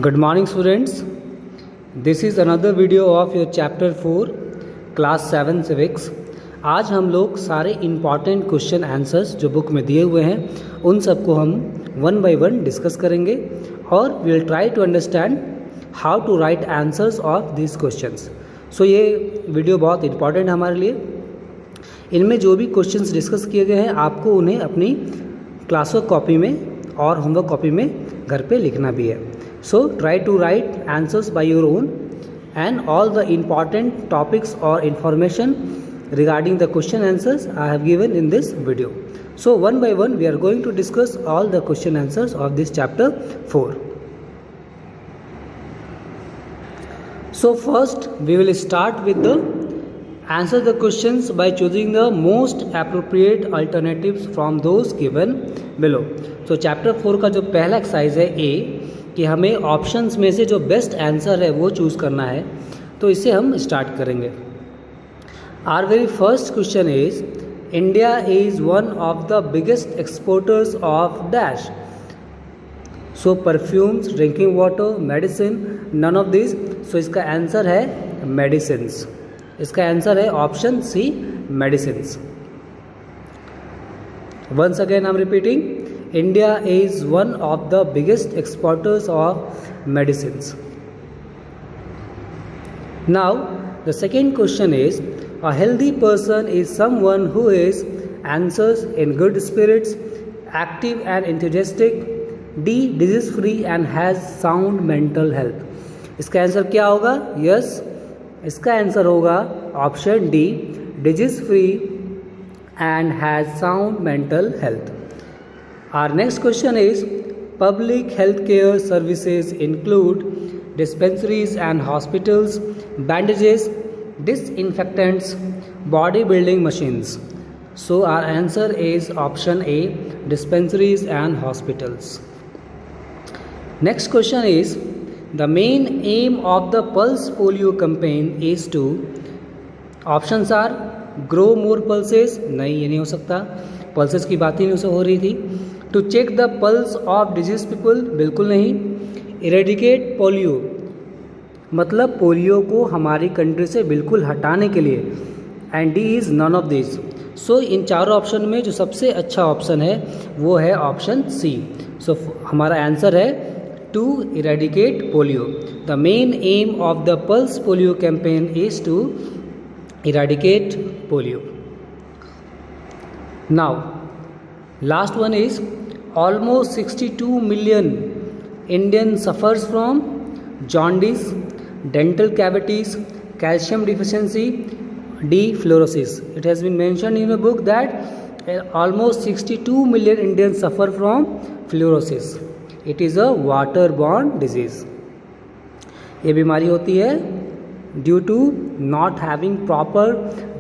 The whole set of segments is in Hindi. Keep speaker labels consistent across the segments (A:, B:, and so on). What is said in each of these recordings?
A: Good morning students. This is another video of your chapter 4 class 7 civics. आज हम लोग सारे इम्पॉर्टेंट क्वेश्चन आंसर्स जो बुक में दिए हुए हैं उन सबको हम वन बाय वन डिस्कस करेंगे और we will try to understand how to write answers of this questions. So ये वीडियो बहुत इंपॉर्टेंट है हमारे लिए. इनमें जो भी क्वेश्चंस डिस्कस किए गए हैं आपको उन्हें अपनी क्लासवर्क कॉपी में और होमवर्क कॉपी में घर पे लिखना भी है. So try to write answers by your own and all the important topics or information regarding the question answers I have given in this video. So one by one we are going to discuss all the question answers of this chapter 4. So first we will start with the answer the questions by choosing the most appropriate alternatives from those given below. So chapter 4 का जो पहला एक्सरसाइज है A कि हमें ऑप्शंस में से जो बेस्ट आंसर है वो चूज़ करना है. तो इसे हम स्टार्ट करेंगे. Our very first question is India is one of the biggest exporters of dash. So perfumes, drinking water, medicine, none of this. So इसका आंसर है मेडिसिन्स. इसका आंसर है option C medicines. Once again I am repeating, India is one of the biggest exporters of medicines. Now, the second question is, a healthy person is someone who is answers in good spirits, active and enthusiastic, D, disease free and has sound mental health. इसका आंसर क्या होगा? Yes, इसका आंसर होगा option D, disease free and has sound mental health. Our next question is, public healthcare services include dispensaries and hospitals, bandages, disinfectants, bodybuilding machines. So our answer is option A, dispensaries and hospitals. Next question is, the main aim of the Pulse Polio campaign is to, options are grow more pulses, नहीं ये नहीं हो सकता, पल्सेस की बात ही नहीं हो रही थी. To check the pulse of disease people, बिल्कुल नहीं. इरेडिकेट पोलियो, मतलब पोलियो को हमारी कंट्री से बिल्कुल हटाने के लिए. And D is none of this. So इन चारों ऑप्शन में जो सबसे अच्छा ऑप्शन है वो है ऑप्शन सी. सो हमारा आंसर है to eradicate polio. The main aim of the pulse polio campaign is to eradicate polio. Now last one is, almost 62 million Indian suffers from jaundice, dental cavities, calcium deficiency, D, fluorosis. It has been mentioned in a book that almost 62 million Indians suffer from fluorosis. It is a waterborne disease. ये बीमारी होती है due to not having proper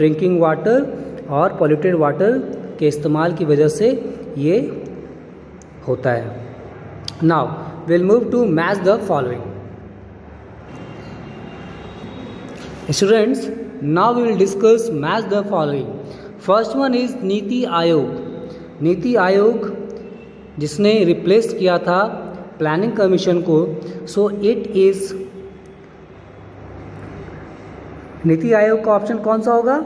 A: drinking water और polluted water के इस्तेमाल की वजह से ये होता है. Now will move to match the following. Students, now we will discuss match the following. First one is NITI Aayog. NITI Aayog जिसने रिप्लेस किया था प्लानिंग कमीशन को. So it is, NITI Aayog का ऑप्शन कौन सा होगा?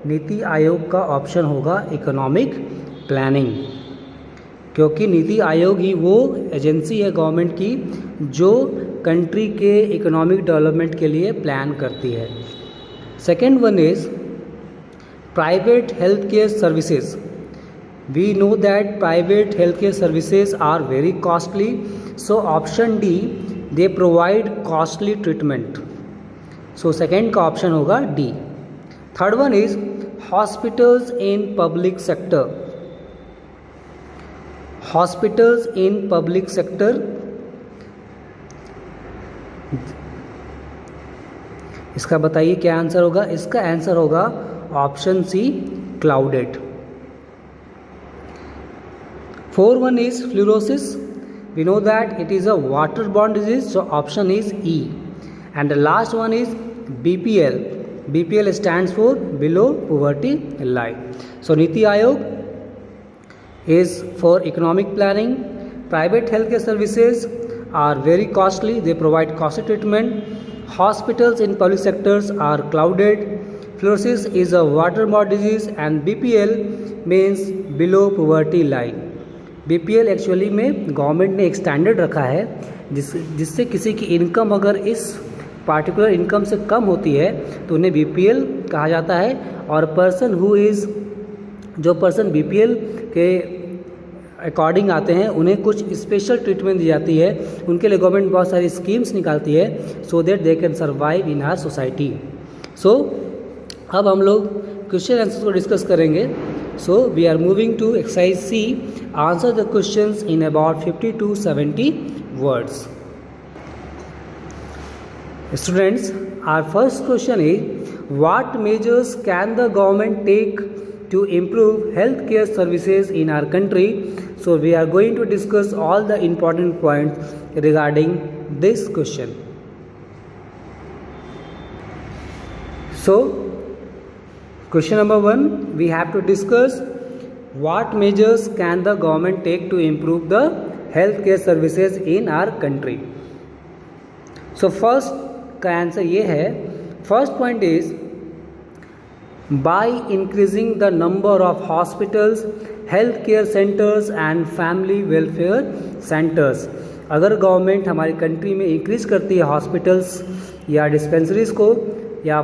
A: नीति आयोग का ऑप्शन होगा इकोनॉमिक प्लानिंग, क्योंकि नीति आयोग ही वो एजेंसी है गवर्नमेंट की जो कंट्री के इकोनॉमिक डेवलपमेंट के लिए प्लान करती है. Second one is private health care services. We know that private health care services are very costly. So option D, they provide costly treatment. So second का ऑप्शन होगा D. Third one is hospitals in public sector. Hospitals in public sector, इसका बताइए क्या आंसर होगा? इसका आंसर होगा option C, clouded. Four one is fluorosis. We know that it is a waterborne disease. So option is E. And the last one is BPL. BPL stands for below poverty line. So Niti Aayog is for economic planning, private healthcare services, are very costly, they provide costly treatment. Hospitals in public sectors are crowded. Fluorosis is a waterborne disease and BPL means below poverty line. BPL actually में गवर्नमेंट ने एक स्टैंडर्ड रखा है जिससे किसी की इनकम अगर इस पार्टिकुलर इनकम से कम होती है तो उन्हें BPL कहा जाता है। और जो पर्सन BPL के अकॉर्डिंग आते हैं उन्हें कुछ स्पेशल ट्रीटमेंट दी जाती है, उनके लिए गवर्नमेंट बहुत सारी स्कीम्स निकालती है so that they can survive in our society. So अब हम लोग क्वेश्चन आंसर्स को डिस्कस करेंगे। So we are moving to exercise C, answer the questions in about 50 to 70 words. Students, our first question is what measures can the government take to improve healthcare services in our country? So we are going to discuss all the important points regarding this question. So question number 1, we have to discuss what measures can the government take to improve the healthcare services in our country. So first का आंसर ये है, first point is by increasing the number of hospitals, healthcare centers and family welfare centers। अगर गवर्नमेंट हमारी कंट्री में इंक्रीज करती है हॉस्पिटल्स या डिस्पेंसरीज को या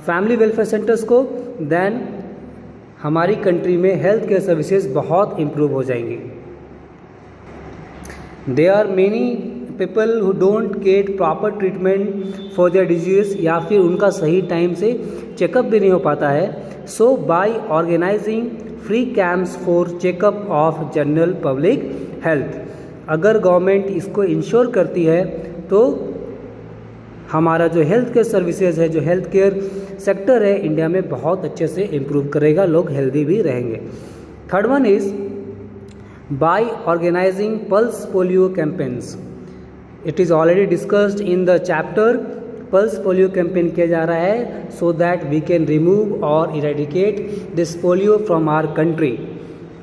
A: फैमिली वेलफेयर सेंटर्स को, देन हमारी कंट्री में हेल्थ केयर सर्विसेज बहुत इम्प्रूव हो जाएंगी। There are many people who don't get proper treatment for their disease या फिर उनका सही टाइम से चेकअप भी नहीं हो पाता है। So by organising free camps for checkup of general public health, अगर गवर्नमेंट इसको इंश्योर करती है तो हमारा जो हेल्थ केयर सर्विसेज है, जो हेल्थ केयर सेक्टर है इंडिया में बहुत अच्छे से इम्प्रूव करेगा, लोग हेल्दी भी रहेंगे। Third one is by organising pulse polio campaigns. It is already discussed in the chapter. Pulse polio campaign किया जा रहा है so that we can remove और eradicate this polio from our country,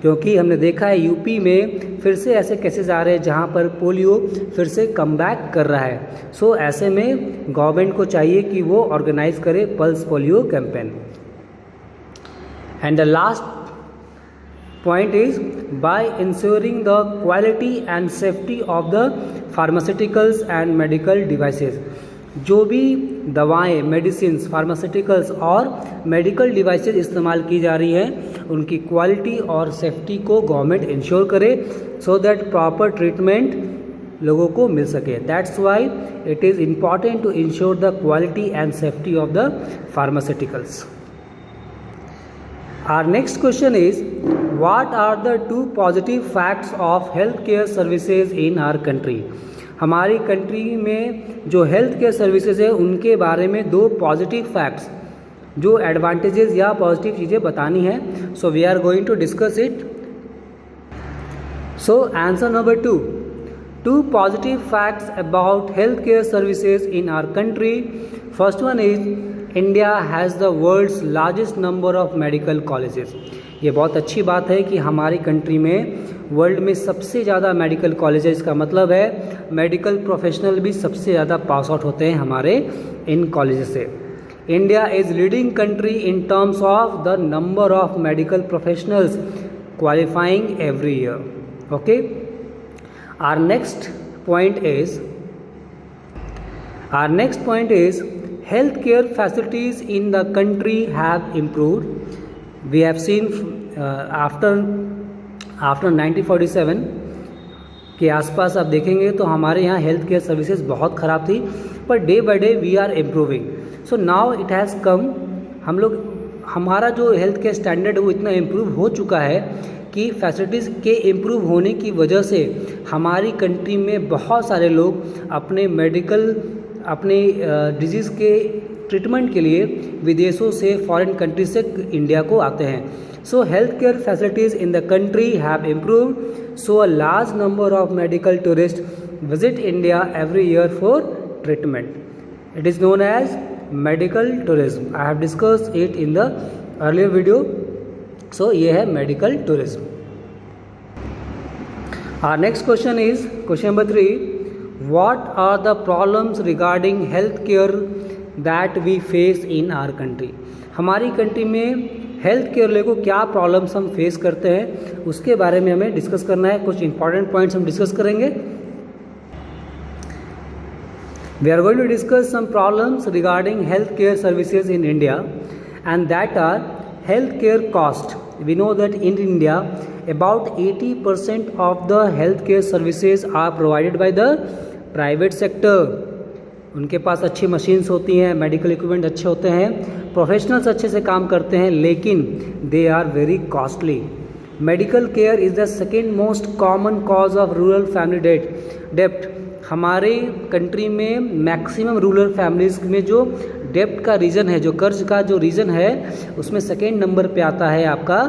A: क्योंकि हमने देखा है यूपी में फिर से ऐसे केसेस आ रहे हैं जहां पर पोलियो फिर से कम बैक कर रहा है। सो ऐसे में गवर्नमेंट को चाहिए कि वो ऑर्गेनाइज करे pulse polio campaign. And the last point is by ensuring the quality and safety of the pharmaceuticals and medical devices। जो भी दवाएं, मेडिसिन, फार्मास्यूटिकल्स और मेडिकल डिवाइसेस इस्तेमाल की जा रही हैं उनकी क्वालिटी और सेफ्टी को गवर्नमेंट इंश्योर करे सो दैट प्रॉपर ट्रीटमेंट लोगों को मिल सके। That's why it is important to ensure the quality and safety of the pharmaceuticals. Our next question is, what are the 2 positive facts of healthcare services in our country? हमारी कंट्री में जो हेल्थ केयर सर्विसेज है उनके बारे में 2 पॉजिटिव फैक्ट्स, जो एडवांटेजेस या पॉजिटिव चीज़ें बतानी है। So we are going to discuss it. So answer number 2 positive facts about healthcare services in our country. First one is India has the world's largest number of medical colleges। ये बहुत अच्छी बात है कि हमारी कंट्री में वर्ल्ड में सबसे ज़्यादा मेडिकल कॉलेजेस, का मतलब है मेडिकल प्रोफेशनल भी सबसे ज़्यादा पास आउट होते हैं हमारे इन कॉलेजेस से। India is leading country in terms of the number of medical professionals qualifying every year. Okay, our next point is healthcare facilities in the country have improved। We have seen after 1947 के आसपास आप देखेंगे तो हमारे यहाँ हेल्थ केयर सर्विसेज बहुत ख़राब थी, पर day by day we are improving. So now it has come, हमारा जो हेल्थ केयर स्टैंडर्ड है वो इतना इम्प्रूव हो चुका है कि फैसिलिटीज़ के इम्प्रूव होने की वजह से हमारी कंट्री में बहुत सारे लोग अपने डिजीज़ के ट्रीटमेंट के लिए विदेशों से, फॉरेन कंट्री से इंडिया को आते हैं। So health care facilities in the country have improved, so a large number of medical tourist visit India every year for treatment. It is known as medical tourism. I have discussed it in the earlier video. So ये है medical tourism. Our next question is question number 3, what are the problems regarding health care that we face in our country. हमारी कंट्री में हेल्थ केयर लेको क्या प्रॉब्लम्स हम फेस करते हैं उसके बारे में हमें डिस्कस करना है। कुछ इंपॉर्टेंट पॉइंट्स हम डिस्कस करेंगे। We are going to discuss some problems regarding health care services in India and that are health care cost. We know that in India about 80% of the healthcare services are provided by the private sector। उनके पास अच्छी मशीन्स होती हैं, मेडिकल इक्विपमेंट अच्छे होते हैं, प्रोफेशनल्स अच्छे से काम करते हैं, लेकिन they are very costly. Medical care is the second most common cause of rural family डेप्ट। हमारे कंट्री में मैक्सिमम रूरल फैमिलीज़ में जो डेप्ट का रीज़न है, जो कर्ज का जो रीज़न है, उसमें सेकेंड नंबर पे आता है आपका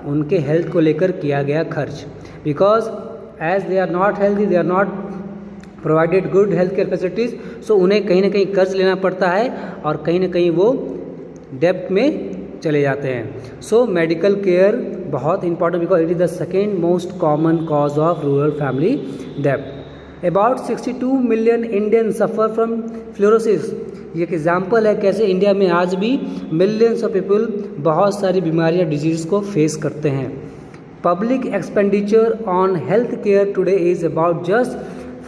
A: उनके हेल्थ को लेकर किया गया खर्च। Because as they are not healthy, they are not provided good health care facilities, so उन्हें कहीं ना कहीं कर्ज लेना पड़ता है और कहीं ना कहीं वो डेप्ट में चले जाते हैं। सो मेडिकल केयर बहुत important because it is the second most common cause of rural family डेप्ट। About 62 million Indians suffer from fluorosis। ये एक एग्जाम्पल है कैसे इंडिया में आज भी मिलियंस ऑफ पीपल बहुत सारी बीमारियां डिजीज को फेस करते हैं। Public expenditure on health care today is about just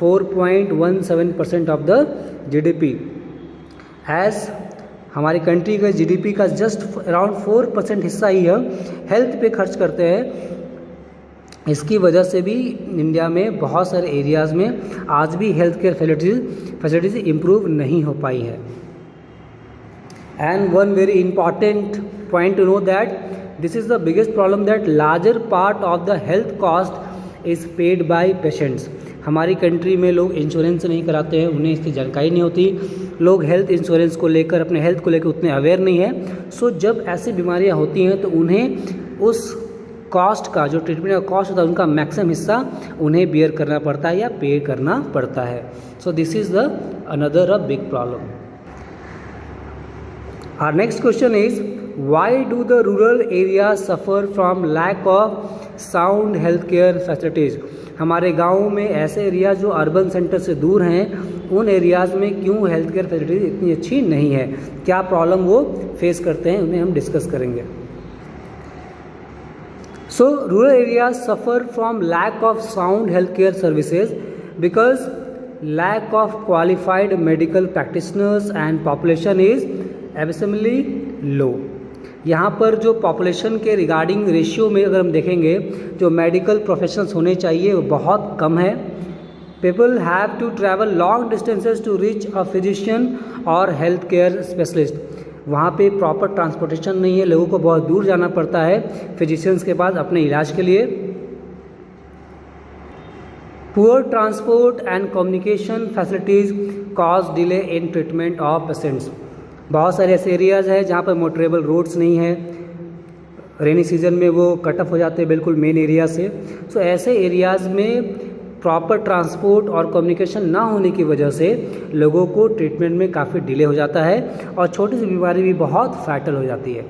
A: 4.17% of the GDP। As हमारी कंट्री के GDP का जस्ट अराउंड 4% हिस्सा ही हम हेल्थ पे खर्च करते हैं। इसकी वजह से भी इंडिया में बहुत सारे एरियाज़ में आज भी हेल्थ केयर फैसिलिटीज़ इम्प्रूव नहीं हो पाई है। And one very important point to know that this is the biggest problem that larger part of the health cost is paid by patients. हमारी कंट्री में लोग इंश्योरेंस नहीं कराते हैं, उन्हें इसकी जानकारी नहीं होती। लोग हेल्थ इंश्योरेंस को लेकर, अपने हेल्थ को लेकर उतने अवेयर नहीं है। सो जब ऐसी बीमारियां होती हैं तो उन्हें उस कॉस्ट का, जो ट्रीटमेंट का कॉस्ट होता है, उनका मैक्सिमम हिस्सा उन्हें बियर करना पड़ता है या पे करना पड़ता है। So this is the another a big problem. Our next question is why do the rural area suffer from lack of sound health care facilities. हमारे गाँव में ऐसे एरिया जो अर्बन सेंटर से दूर हैं, उन एरियाज़ में क्यों हेल्थ केयर फैसिलिटीज़ इतनी अच्छी नहीं है, क्या प्रॉब्लम वो फेस करते हैं, उन्हें हम डिस्कस करेंगे। So rural areas suffer from lack of sound healthcare services because lack of qualified medical practitioners and population is abysmally low। यहाँ पर जो पॉपुलेशन के रिगार्डिंग रेशियो में अगर हम देखेंगे, जो मेडिकल प्रोफेशनल्स होने चाहिए वो बहुत कम है। People have to travel long distances to reach a physician और हेल्थ केयर स्पेशलिस्ट। वहाँ पे प्रॉपर ट्रांसपोर्टेशन नहीं है, लोगों को बहुत दूर जाना पड़ता है फिजिशियंस के पास अपने इलाज के लिए। Poor transport and communication facilities cause delay in treatment of patients. बहुत सारे ऐसे एरियाज़ हैं जहाँ पर मोटरेबल रोड्स नहीं है, रेनी सीजन में वो कट ऑफ हो जाते हैं बिल्कुल मेन एरिया से। सो ऐसे एरियाज़ में प्रॉपर ट्रांसपोर्ट और कम्युनिकेशन ना होने की वजह से लोगों को ट्रीटमेंट में काफ़ी डिले हो जाता है और छोटी सी बीमारी भी बहुत फैटल हो जाती है।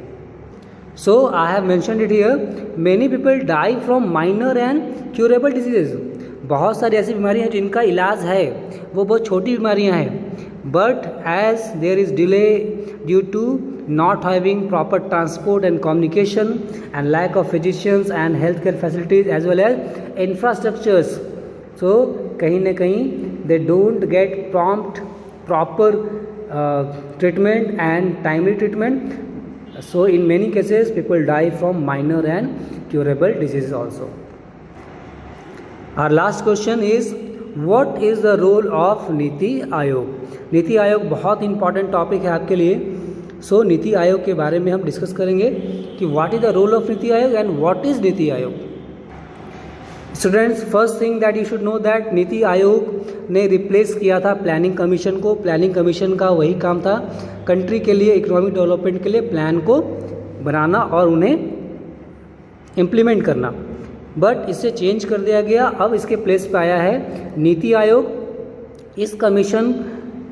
A: So I have mentioned it here, many people die from minor and curable diseases. बहुत सारी ऐसी बीमारियां हैं जिनका इलाज है, वो बहुत छोटी बीमारियां हैं, but as there is delay due to not having proper transport and communication and lack of physicians and healthcare facilities as well as infrastructures। So कहीं ना कहीं they don't get proper treatment and timely treatment। So in many cases people die from minor and curable diseases also। Our last question is what is the role of नीति आयोग। नीति आयोग बहुत इंपॉर्टेंट टॉपिक है आपके लिए। सो नीति आयोग के बारे में हम डिस्कस करेंगे कि what is the role of NITI Aayog and what is NITI Aayog. Students, first thing that you should know that NITI Aayog ने रिप्लेस किया था प्लानिंग कमीशन को। प्लानिंग कमीशन का वही काम था कंट्री के लिए इकोनॉमिक डेवलपमेंट के लिए प्लान को बनाना और उन्हें इम्प्लीमेंट करना, बट इसे चेंज कर दिया गया। अब इसके प्लेस पे आया है नीति आयोग। इस कमीशन,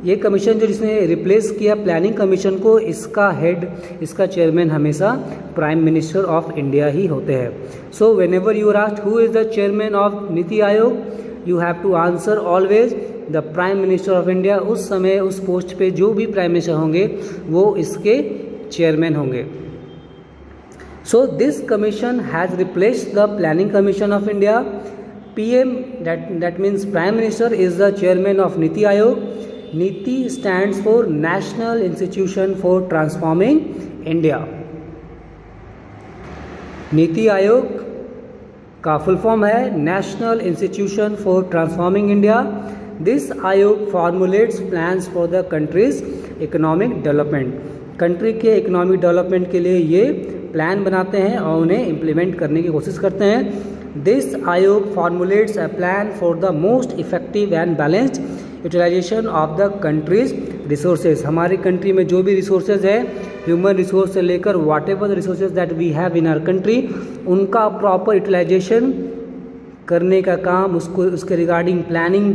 A: ये कमीशन जो जिसने रिप्लेस किया प्लानिंग कमीशन को, इसका हेड, इसका चेयरमैन हमेशा प्राइम मिनिस्टर ऑफ इंडिया ही होते हैं। So whenever you are asked who is the chairman of NITI Aayog, you have to answer always the prime minister of India. उस समय उस पोस्ट पे जो भी प्राइम मिनिस्टर होंगे वो इसके चेयरमैन होंगे। So this commission has replaced the planning commission of India. PM, that means Prime Minister, is the chairman of Niti Aayog. NITI stands for National Institution for Transforming India. NITI Aayog का फुल फॉर्म है National Institution for Transforming India. This Aayog formulates plans for the country's economic development. Country के इकोनॉमिक डेवलपमेंट के लिए ये प्लान बनाते हैं और उन्हें इम्प्लीमेंट करने की कोशिश करते हैं। This Aayog formulates a plan for the most effective and balanced utilisation of the country's resources. हमारी कंट्री में जो भी रिसोर्सेज है, ह्यूमन रिसोर्स से लेकर whatever the resources that we have in our country, उनका प्रॉपर यूटिलाइजेशन करने का काम, उसके रिगार्डिंग प्लानिंग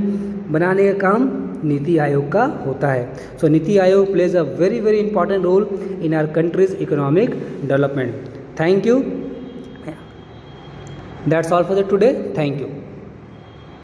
A: बनाने का काम नीति आयोग का होता है। So NITI Aayog plays a very very important role in our country's economic development. Thank you. That's all for the today. Thank you.